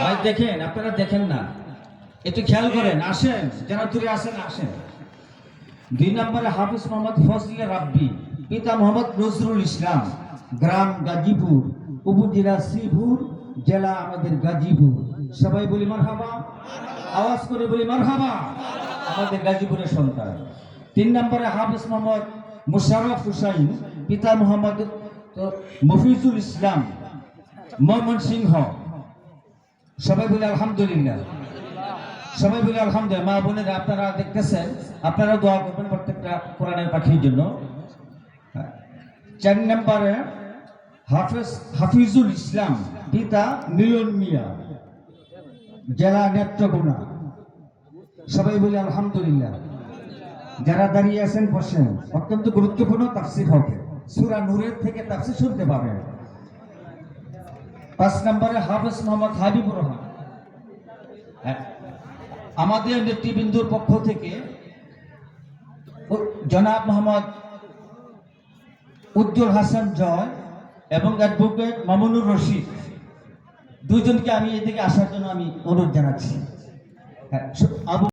ভাই দেখেন, আপনারা দেখেন না, একটু খেয়াল করেন, আসেন যারা দূরে আসেন আসেন। 2 নম্বরে হাফিজ মোহাম্মদ ফজলে রাব্বি, পিতা মোহাম্মদ নজরুল ইসলাম, গ্রাম গাজীপুর, উপজেলা শ্রীপুর, জেলা আমাদের গাজীপুর। সবাই বলি মারহাবা, আওয়াজ করে বলি মারহাবা, আমাদের গাজীপুরের সন্তান। 3 নম্বরে হাফিজ মোহাম্মদ মুশাররফ হুসাইন, পিতা মোহাম্মদ মফিজুল ইসলাম, ময়মনসিংহ। সবাই বলে আলহামদুলিল্লাহ, সবাই বলে আলহামদুলিল্লাহ। মা বোনেরা আপনারা দেখতেছেন, আপনারা দোয়া করবেন প্রত্যেকটা কোরআনের পাখির জন্য। 4 নম্বরে হাফিজুল ইসলাম, পিতা মিলন মিয়া, জেলা নেত্রকোনা। সবাই বলে আলহামদুলিল্লাহ। যারা দাঁড়িয়ে আছেন বসেন, অত্যন্ত গুরুত্বপূর্ণ তাফসীর হবে, সূরা নূরের থেকে তাফসীর শুনতে পাবেন। 5 নম্বরে হাফেজ মোহাম্মদ হাবিবুর রহমান। আমাদের নেতৃবৃন্দুর পক্ষ থেকে জনাব মোহাম্মদ উজ্জ্বল হাসান জয় এবং অ্যাডভোকেট মামুনুর রশিদ, দুজনকে আমি এদিকে আসার জন্য আমি অনুরোধ জানাচ্ছি।